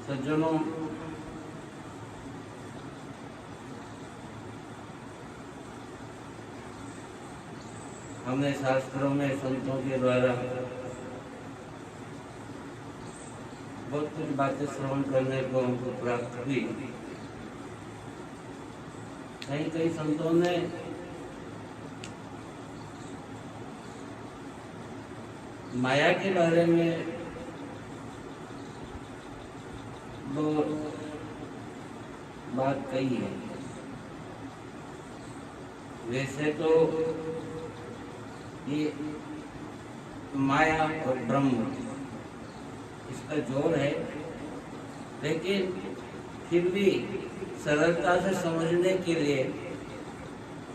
सज्जनों, हमें शास्त्रों में संतों के द्वारा बहुत कुछ बातें श्रवण करने को हमको प्राप्त हुई। कई कई संतों ने माया के बारे में दो बात कही है। वैसे तो ये माया और ब्रह्म इसका जोड़ है, लेकिन फिर भी सरलता से समझने के लिए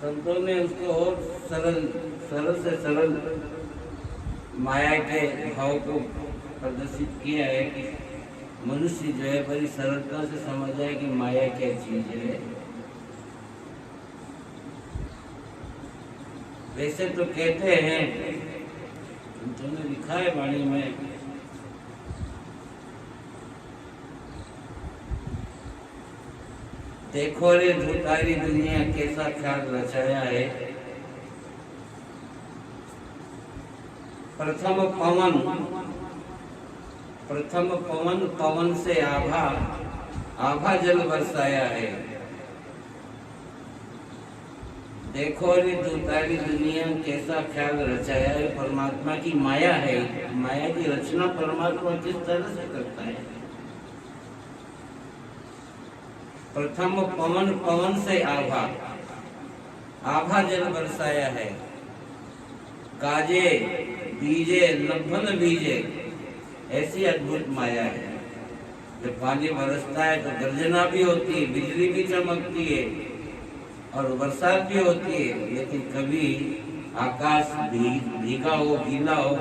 संतों ने उसको और सरल से सरल माया के भाव को प्रदर्शित किया है कि मनुष्य जो है बड़ी सरलता से समझ जाए कि माया क्या चीज है। वैसे तो कहते हैं, उन्होंने लिखा है वाणी में, देखो रे धुतारी दुनिया कैसा ख्याल रचाया है। प्रथम पवन पवन से आभा जल बरसाया है। देखो रे धुतारी दुनिया कैसा ख्याल रचाया है। परमात्मा की माया है, माया की रचना परमात्मा किस तरह से करता है। प्रथम पवन से आभा जल बरसाया है। गाजे बीजे लंबन बीजे, ऐसी अद्भुत माया है। जब पानी बरसता है तो गर्जना भी होती है, बिजली भी चमकती है और बरसात भी होती है, लेकिन कभी आकाश भीगा हो, गीला हो,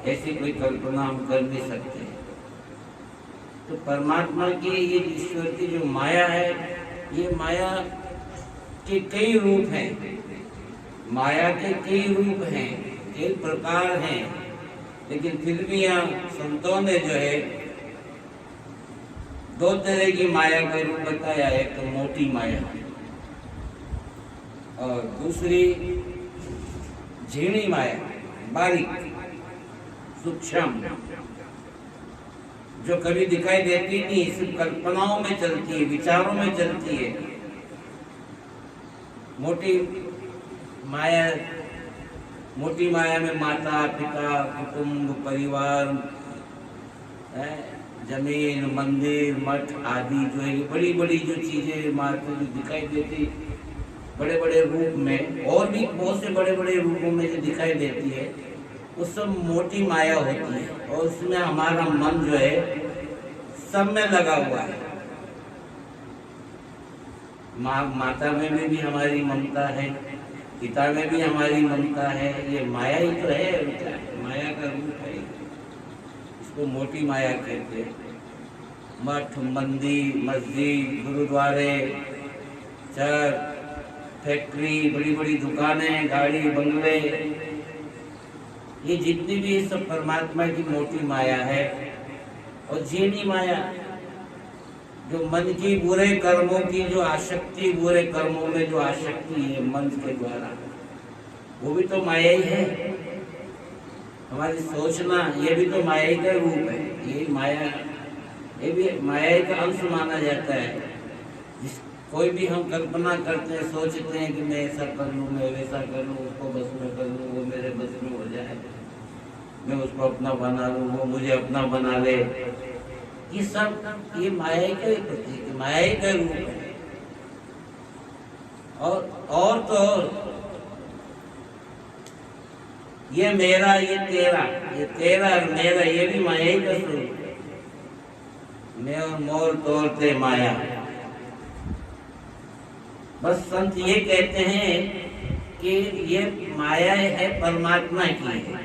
ऐसी कोई कल्पना हम कर नहीं सकते। तो परमात्मा की ये ईश्वर की जो माया है, ये माया के कई रूप हैं। माया के कई रूप हैं, कई प्रकार हैं, लेकिन फिर भी यहाँ संतों ने जो है दो तरह की माया का रूप बताया। एक तो मोटी माया और दूसरी झीणी माया, बारीक सूक्ष्म, जो कभी दिखाई देती नहीं, सिर्फ कल्पनाओं में चलती है, विचारों में चलती है। मोटी माया में माता पिता कुटुंब परिवार, जमीन मंदिर मठ आदि जो है बड़ी बड़ी जो चीजें मार्केट जो दिखाई देती बड़े बड़े रूप में, और भी बहुत से बड़े बड़े रूपों में जो दिखाई देती है, वो सब मोटी माया होती है। और उसमें हमारा मन जो है सब में लगा हुआ है। माता में भी हमारी ममता है, पिता में भी हमारी ममता है। ये माया ही तो है, माया का रूप है। इसको मोटी माया कहते हैं। मठ मंदिर मस्जिद गुरुद्वारे चर्च फैक्ट्री बड़ी बड़ी दुकानें गाड़ी बंगले, ये जितनी भी सब परमात्मा की मोटी माया है। और झीणी माया जो मन की बुरे कर्मों की जो आसक्ति, बुरे कर्मों में जो आसक्ति है मन के द्वारा, वो भी तो माया ही है। हमारी सोचना ये भी तो माया ही का रूप है। ये भी माया का अंश माना जाता है। कोई भी हम कल्पना करते हैं, सोचते हैं कि मैं ऐसा कर लूँ, मैं वैसा कर लूँ, उसको बस में कर लूँ, वो मेरे बस में हो जाए, मैं उसको अपना बना लूँ, वो मुझे अपना बना ले। ये सब ये माया का ही प्रतीक, माया का रूप है। और तो ये मेरा, ये तेरा और मेरा, ये भी माया ही का स्वरूप है। मैं और मोर तोड़ते माया। बस संत ये कहते हैं कि ये माया है परमात्मा की है,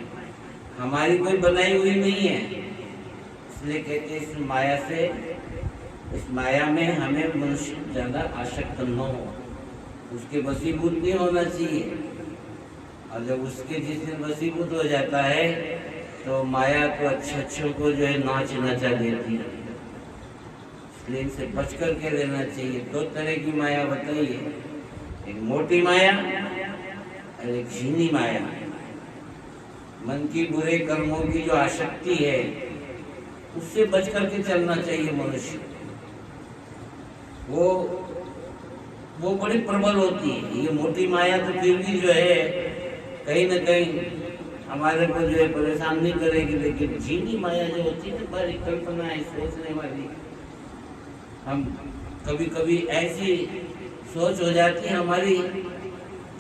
हमारी कोई बनाई हुई नहीं है। इसलिए कहते हैं इस माया में हमें मनुष्य ज्यादा आसक्त न हो, उसके वशीभूत नहीं होना चाहिए। और जब उसके जिस दिन वशीभूत हो जाता है तो माया को अच्छे को जो है नाच नचा देती है। इसलिए इनसे बच करके रहना चाहिए। दो तरह की माया बताइए, एक मोटी माया और एक झीनी माया। मन की बुरे कर्मों की जो आसक्ति है उससे बच करके चलना चाहिए मनुष्य। वो बड़ी प्रबल होती है। ये मोटी माया तो फिर भी जो है कहीं न कहीं हमारे को जो है परेशान नहीं करेगी, लेकिन झीनी माया जो होती है बड़ी कल्पना है सोचने वाली। हम कभी कभी ऐसी सोच हो जाती है हमारी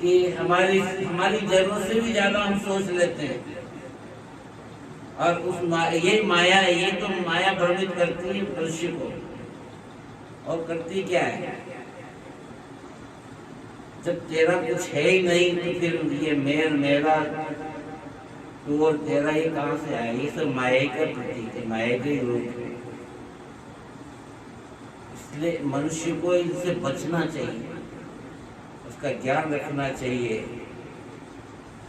कि हमारी जरूरत से भी ज्यादा हम सोच लेते हैं। और ये माया, ये तो माया भ्रमित करती है मनुष्य को। और करती क्या है, जब तेरा कुछ है ही नहीं तो फिर ये मेरा तू और तेरा ये कहां से आया? ये सब माया का प्रतीक है, माया का ही रूप है। इसलिए मनुष्य को इनसे बचना चाहिए, उसका ज्ञान रखना चाहिए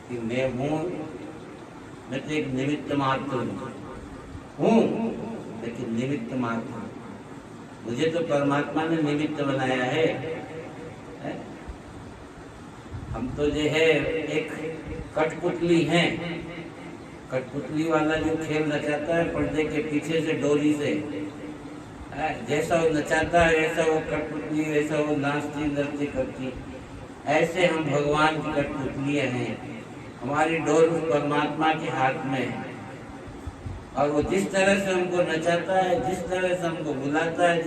कि मैं तो एक निमित्त मात्र हूँ, लेकिन निमित्त मात्र हूँ। मुझे तो परमात्मा ने निमित्त बनाया है। हम तो जो है एक कठपुतली हैं। कठपुतली वाला जो खेल नचाता है पर्दे के पीछे से डोरी से, जैसा वो नचाता है वैसा वो कठपुतली, वैसा वो नाचती नृत्य करती। ऐसे हम भगवान की कठपुतलियां हैं। हमारी डोर परमात्मा के हाथ में है और वो जिस तरह से हमको नचाता है, जिस तरह से हमको बुलाता है,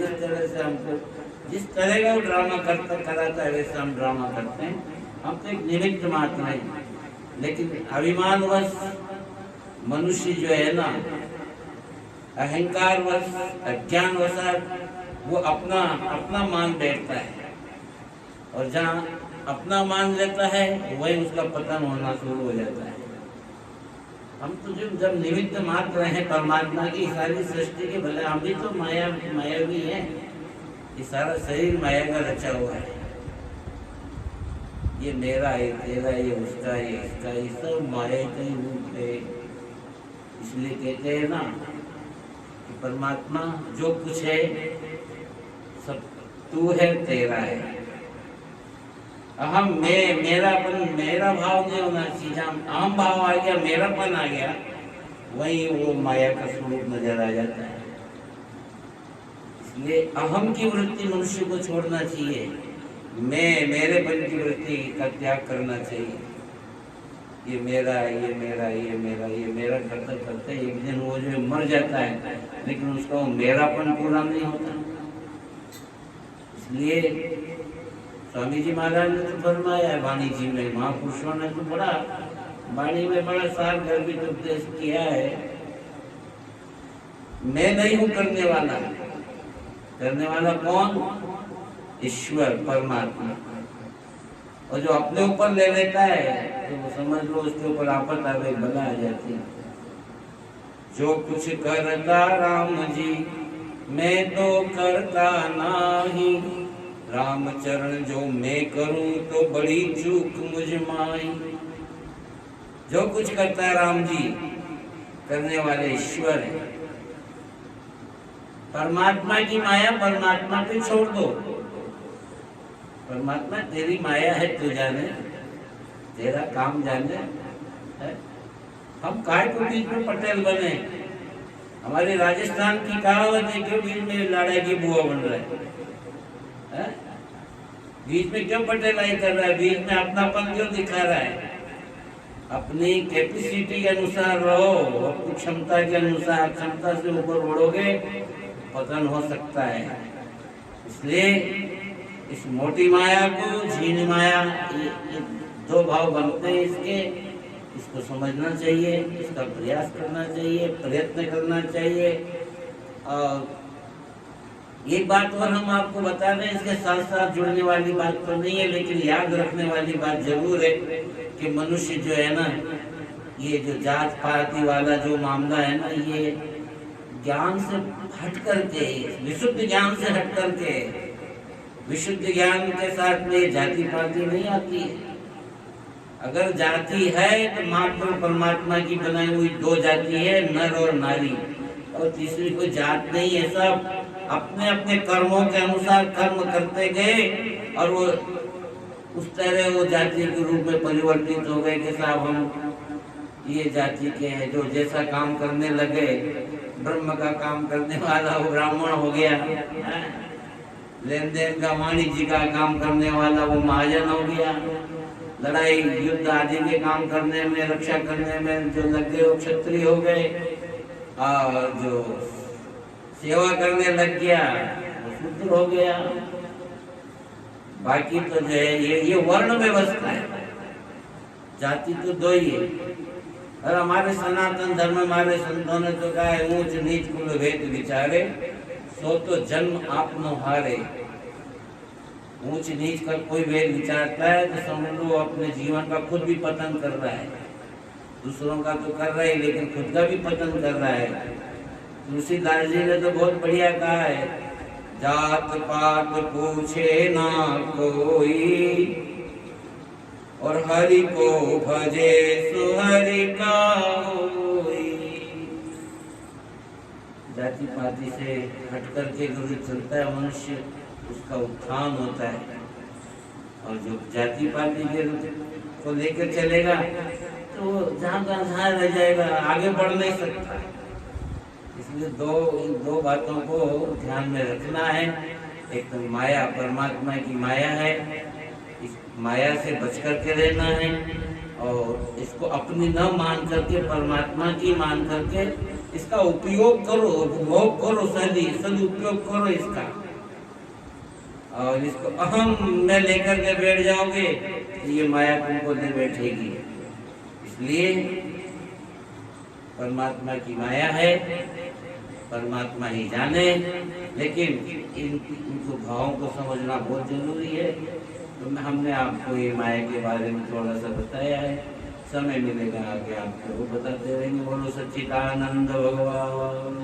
जिस तरह का वो ड्रामा कराता है वैसा हम ड्रामा करते हैं। हम तो एक निमित्त मात्र हैं। लेकिन अभिमानवश मनुष्य जो है ना, अहंकारवश, अज्ञानवश वो अपना मान बैठता है और जहाँ अपना मान लेता है वही उसका पतन होना शुरू हो जाता है। हम तो जब निमित्त मात्र हैं परमात्मा की सारी सृष्टि के, भले हम भी तो मायावी हैं। ये सारा शरीर माया का रचा हुआ है। ये मेरा है, तेरा, ये उसका, ये इसका, ये सब माया का ही रूप है। इसलिए कहते हैं ना कि परमात्मा जो कुछ है सब तू है, तेरा है। अहम मेरा भाव नहीं होना चाहिए। अहम भाव आ गया, मेरापन आ गया, वही वो माया का स्वरूप नजर आ जाता है। इसलिए अहम की वृत्ति मनुष्य को छोड़ना चाहिए। मेरेपन की वृत्ति का त्याग करना चाहिए। ये मेरा, ये मेरा, ये मेरा, ये मेरा करते करते एक दिन वो जो मर जाता है, लेकिन उसका वो मेरापन पूरा नहीं होता। इसलिए स्वामी जी महाराज ने तो फरमाया है वाणी जी में, महापुरुषों ने तो बड़ा वाणी में बड़ा सार गर्भित उपदेश किया है। मैं नहीं हूं करने वाला। करने वाला कौन? ईश्वर, परमात्मा। और जो अपने ऊपर ले लेता है तो वो समझ लो उसके ऊपर आफत आ गई, बला आ जाती है। जो कुछ करता राम जी मैं तो करता नाही, राम चरण जो मैं करूं तो बड़ी चूक मुझ माई। जो कुछ करता है राम जी, करने वाले ईश्वर है। परमात्मा की माया परमात्मा पे छोड़ दो। परमात्मा तेरी माया है, तू जाने, तेरा काम जाने है। हम काय को बीच में पटेल बने? हमारे राजस्थान की कहावत है, क्यों बीच में लाड़ा की बुआ बन रहा है? बीच में क्यों पटेलाई कर रहा है? बीच में अपनापन क्यों दिखा रहा है? अपनी कैपेसिटी के अनुसार रहो, अपनी क्षमता के अनुसार। क्षमता से ऊपर बढ़ोगे पतन हो सकता है। इसलिए इस मोटी माया को, झीनी माया, ये दो भाव बनते हैं इसके। इसको समझना चाहिए, इसका प्रयास करना चाहिए, प्रयत्न करना चाहिए। और एक बात और हम आपको बता रहे हैं, इसके साथ साथ जुड़ने वाली बात तो नहीं है, लेकिन याद रखने वाली बात जरूर है कि मनुष्य जो है ना, ये जो जात पाति वाला जो मामला है ना, ये ज्ञान से हट करके, विशुद्ध ज्ञान से हट करके, विशुद्ध ज्ञान के साथ में जाति पाति नहीं आती है। अगर जाति है तो मात्र परमात्मा की बनाई हुई दो जाति है, नर और नारी, और तीसरी कोई जात नहीं है। सब अपने अपने कर्मों के अनुसार कर्म करते गए और वो उस तरह वो जाति के रूप में परिवर्तित हो गए कि साहब हम ये जाति के हैं। जो जैसा काम करने लगे, ब्रह्म का काम करने वाला वो ब्राह्मण हो गया, लेन देन का वाणिज्य का काम करने वाला वो महाजन हो गया, लड़ाई युद्ध आदि के काम करने में, रक्षा करने में जो लग गए वो क्षत्रिय हो गए, और जो सेवा करने लग गया वो शूद्र हो गया। बाकी तो जो है ये वर्ण व्यवस्था है, जाति तो दो ही है। और हमारे सनातन धर्म में हमारे संतों ने तो कहा है, ऊंच नीच कुल भेद विचारे, सो तो जन्म आपनो हारे। ऊंच नीच का कोई भेद विचारता है तो समझ लो अपने जीवन का खुद भी पतन कर रहा है। दूसरों का तो कर रहा है लेकिन खुद का भी पतन कर रहा है। तुलसीदास जी ने तो बहुत बढ़िया कहा है, जात पात पूछे ना कोई, और हरि को भजे सो हरि का होई। जाति पाति से हट करके गुरु चलता है मनुष्य, उसका उत्थान होता है। और जो जाति पाति के को लेकर चलेगा तो जहाँ का जहाँ रह जाएगा, आगे बढ़ नहीं सकता। इसलिए दो बातों को ध्यान में रखना है। एक तो माया परमात्मा की माया है, इस माया से बच करके रहना है, और इसको अपनी न मान करके परमात्मा की मान करके इसका उपयोग करो, उपभोग करो, सदुपयोग करो इसका। और इसको अहम में लेकर के बैठ जाओगे तो ये माया तुमको दे बैठेगी। इसलिए परमात्मा की माया है, परमात्मा ही जाने, लेकिन इनको भावों को समझना बहुत जरूरी है। तो हमने आपको ये माया के बारे में थोड़ा सा बताया है। समय मिलेगा आगे आपको वो बताते रहेंगे। बोलो सच्चिदानंद भगवान।